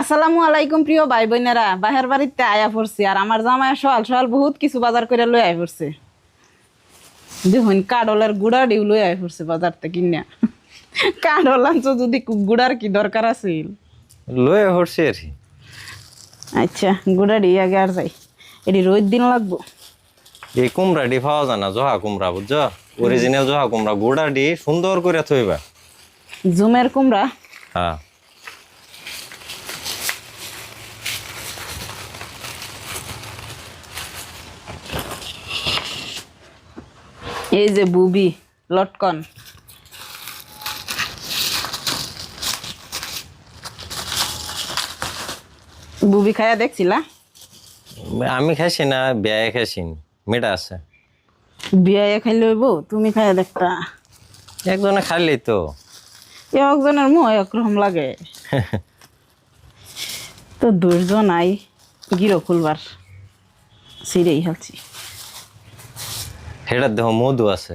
আসসালামু আলাইকুম প্রিয় ভাই বোনেরা, বাহের বাড়িতে আয়া পড়ছি আর আমার জামাই সকাল সকাল বহুত কিছু বাজার করে লই আই পড়ছে। দেখুন কাডলের গুড়া ডিউ লই আই পড়ছে বাজার থেকে কিনা। কাডল আনছো যদি গুড়ার কি দরকার আছিল? লয়ে হরছি আর কি। আচ্ছা গুড়া ডি আগে আর যাই, এটি রোদ দিন লাগবো। এই কুমড়াটি পাওয়া যায় না, জহা কুমড়া বুঝছো, অরিজিনাল জহা কুমড়া গুড়াটি সুন্দর করে থইবা। জুমের কুমড়া। হ্যাঁ এই যে বুবি লটকন, বুবি খায়া দেখছিলা? আমি খাইছি না, বেয়ায় খাইছি, মেটা আছে। বিয়ে খাইলে হইব, তুমি খায়া দেখতা। একজনে খাইলেই তো। একজনের মুখ একরকম লাগে। তো ধৈর্য নাই গিরো খুলবার, সিরেই হালছি। সেটার দেহ মধু আছে।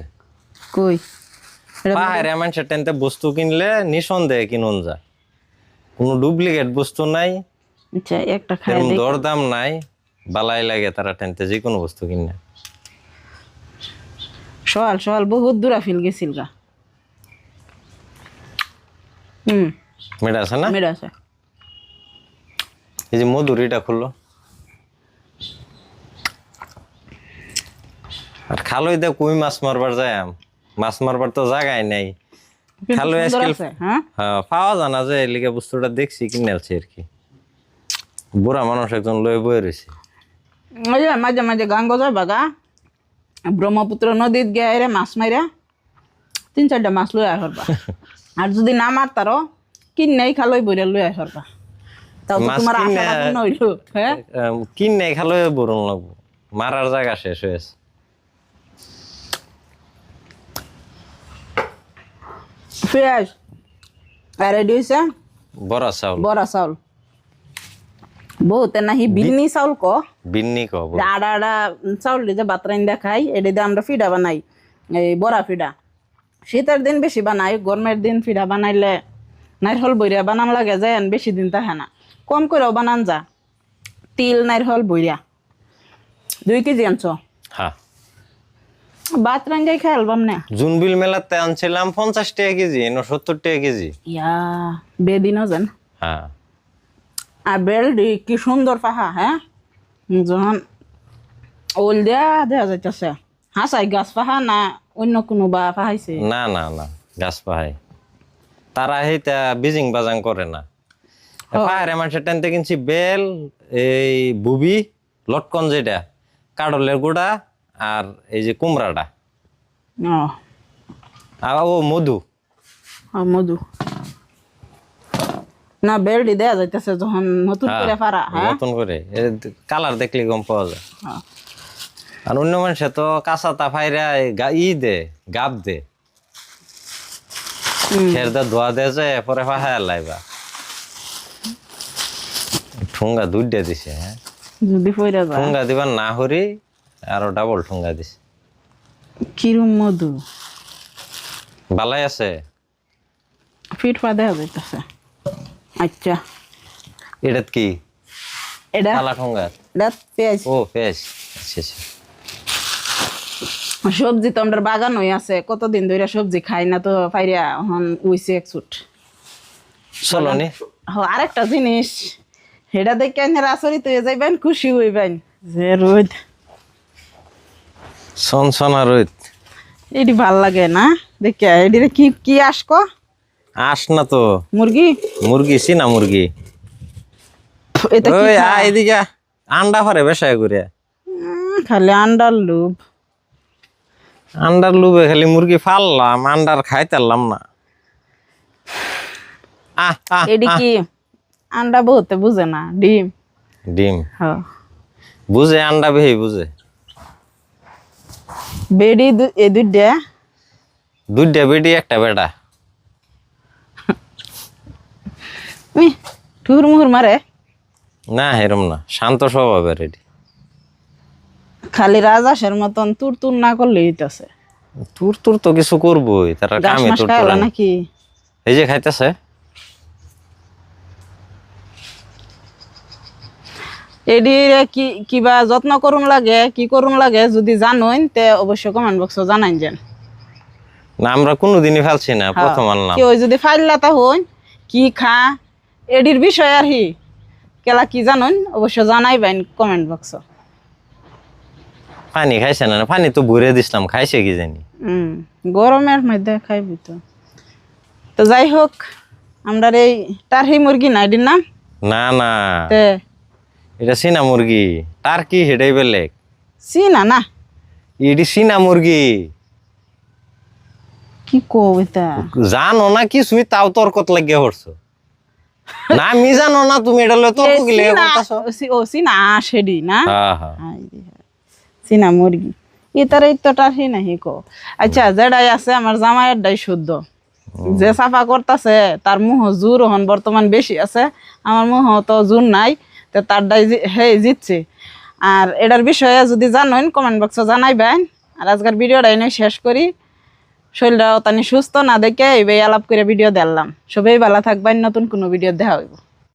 কই পাহাড়ে মানুষের টেনতে বস্তু কিনলে নিঃসন্দেহে কিনুন যায়, কোনো ডুপ্লিকেট বস্তু নাই, আচ্ছা একটা খাই এরকম দেখ। দরদাম নাই, বালাই লাগে তারা টেনতে যে কোনো বস্তু কিনে। সকাল সকাল বহুত দূরা ফিল গেছিল গা। মেটা আছে না? মেরা আছে। এই যে মধুরিটা খুললো, আর খালই দে কই মাছ মারবার যায়, মাছ মারবার তো জায়গায় নাই। খালো সুন্দর আজকাল আছে, হ্যাঁ পাওয়া জানা যে এলিকে বস্তুটা দেখছি কিনে আলছি আর কি। বুড়া মানুষ একজন লয়ে বয়ে রয়েছে। ওই যে মাঝে মাঝে গাঙ্গ যায় বাগা, ব্রহ্মপুত্র নদীত গিয়ে রে মাছ মাইরা 3-4টা মাছ লই আয় হরবা। আর যদি না মারতারো কিন্নেই খালই বইরা লই আয় হরবা। তাও তো মাছ তোমার কিনে আশাটা পূর্ণ হইলো। হ্যাঁ কিনে খালো বরণ লাগবো, মারার জায়গা শেষ হয়েছে। ফ্রেশ আর রেডি হইছে বড়া চাউল, বড়া চাউল। বহুতে নাহি বিন্নি চাউল ক, বিন্নি কব। আড়া আড়া চাউল দিয়ে যে বাতরাইন দেখাই, এটা দিয়ে আমরা ফিডা বানাই, এই বড়া ফিডা। শীতের দিন বেশি বানাই, গরমের দিন ফিডা বানাইলে নারহল বইরা বানান লাগে যায়, বেশি দিন থাকে না, কম করেও বানান যা। তিল নারহল বইরা 2 কেজি আনছো, হ্যাঁ বাত রাঙ্গাই খাই আলবাম না। জুনবিল মেলাতে আনছিলাম 50 টাকা কেজি, 70 টাকা কেজি। ইয়া বেদিনও যান। হ্যাঁ আর বেলডি কি সুন্দর পাহা, হ্যাঁ যখন ওল দেয়া দেওয়া যাইতেছে। হাসাই গাছ পাহা না অন্য কোনো বা পাহাইছে? না না না, গাছ পাহাই তারা সেইটা বিজিং বাজাং করে না। পাহাড়ে মানুষের টেনতে কিনছি বেল, এই বুবি, লটকন যেটা, কাডলের গুড়া, আর এই যে কুমড়াটা, ও আর ও মধু। মধু না, বেলডি দেয়া যাইতেছে যখন নতুন করে পারা। হ্যাঁ নতুন করে কালার দেখলে গম পাওয়া যায়। হ্যাঁ। আর অন্য মানুষে তো কাঁচা তা ফাইরা দে, গাব দে, খের দা ধোয়া দে যায়, পরে ফাহায় লাইবা। ঠুঙ্গা 2টা দিছে। হ্যাঁ যদি পইরা যায় ঠুঙ্গা দিবার না হরি আরো ডাবল ঠুঙ্গা দিছে। কিরম মধু, বালাই আছে। ফিট পা দেওয়া যাইতেছে। আচ্ছা এটা কি এটা কালা ঠুঙ্গা? এটা পেঁয়াজ। ও পেঁয়াজ। আচ্ছা আচ্ছা। সবজি তো আমরা বাগান হয়ে আছে, কতদিন ধরে সবজি খাই না, তো পাইরা এখন উইছে এক ছুট। চলো নি আরেকটা জিনিস, সেটা দেখে আপনারা আচরিত হয়ে যাইবেন, খুশি হইবেন যে রোদ সনসনা রোদ। এটি ভাল লাগে না দেখে। এটি কি কি আসকো? আস না তো, মুরগি। মুরগি চিনা মুরগি। এটা কি ওই খায়? এদিকে আন্ডা ফারে বেসায় করে। খালি আন্ডার লোভ। আন্ডার লুবে খালি মুরগি ফাললাম, আন্ডার খাইতারলাম না। এটি কি আন্ডা বহুতে বুঝে না, ডিম। ডিম হ্যাঁ বুঝে, আন্ডা বেহি বুঝে। বেডি এই দুইটা। 2টা বেটি একটা বেটা। ঠুর মুহুর মারে না হেরম না, শান্ত স্বভাবের এটি। খালি রাজাসের মতন তুর তুর না করলে হইতাছে। তুর তুর তো কিছু করবই, তারা গাছ কামে মাস তুর খাইলা তুর। নাকি? এই যে খাইতেছে এডির কি কিবা যত্ন করুন লাগে কি করুন লাগে যদি জানুন তে অবশ্যই কমেন্ট বক্সে জানাই যেন। না আমরা কোনোদিনই ফেলছি না, প্রথম আনলাম। কি ওই যদি ফাইল্লাতা হইন কি খা এডির বিষয় আর হি কেলা কি জানুন অবশ্য জানাইবেন কমেন্ট বক্স। পানি খাইছে না? পানি তো ভরে দিছিলাম, খাইছে কি জানি। গরমের মধ্যে খাইবি তো। তো যাই হোক আমরা এই টারহি মুরগি না এডির নাম না না, তে এটা চীনা মুরগি। তার কি হেডাই বেলেগ? চিনা না এটি চীনা মুরগি। কি কো এটা জানো না কিছুই, তাও তর্কত লাগিয়ে পড়ছো। না আমি জানো না, তুমি এটা লয়ে তর্ক কি লেগে করতেছো? ও চিনা সেডি না হ্যাঁ হ্যাঁ। চিনা মুরগি ইতার এই তো টারহি নাহি কো। আচ্ছা যেটাই আছে আমার জামাইয়ের ডাই শুদ্ধ, যে সাফা করতেছে তার মুহ জোর হন বর্তমান বেশি আছে, আমার মুহ তো জোর নাই, তো তার ডাই হে জিতছে। আর এটার বিষয়ে যদি জানেন কমেন্ট বক্সে জানাইবেন। আর আজকের ভিডিওটা এনে শেষ করি। শরীরটাও তানি সুস্থ না দেখে এই আলাপ করে ভিডিও দিলাম। সবাই ভালো থাকবেন, নতুন কোনো ভিডিও দেখা হইব।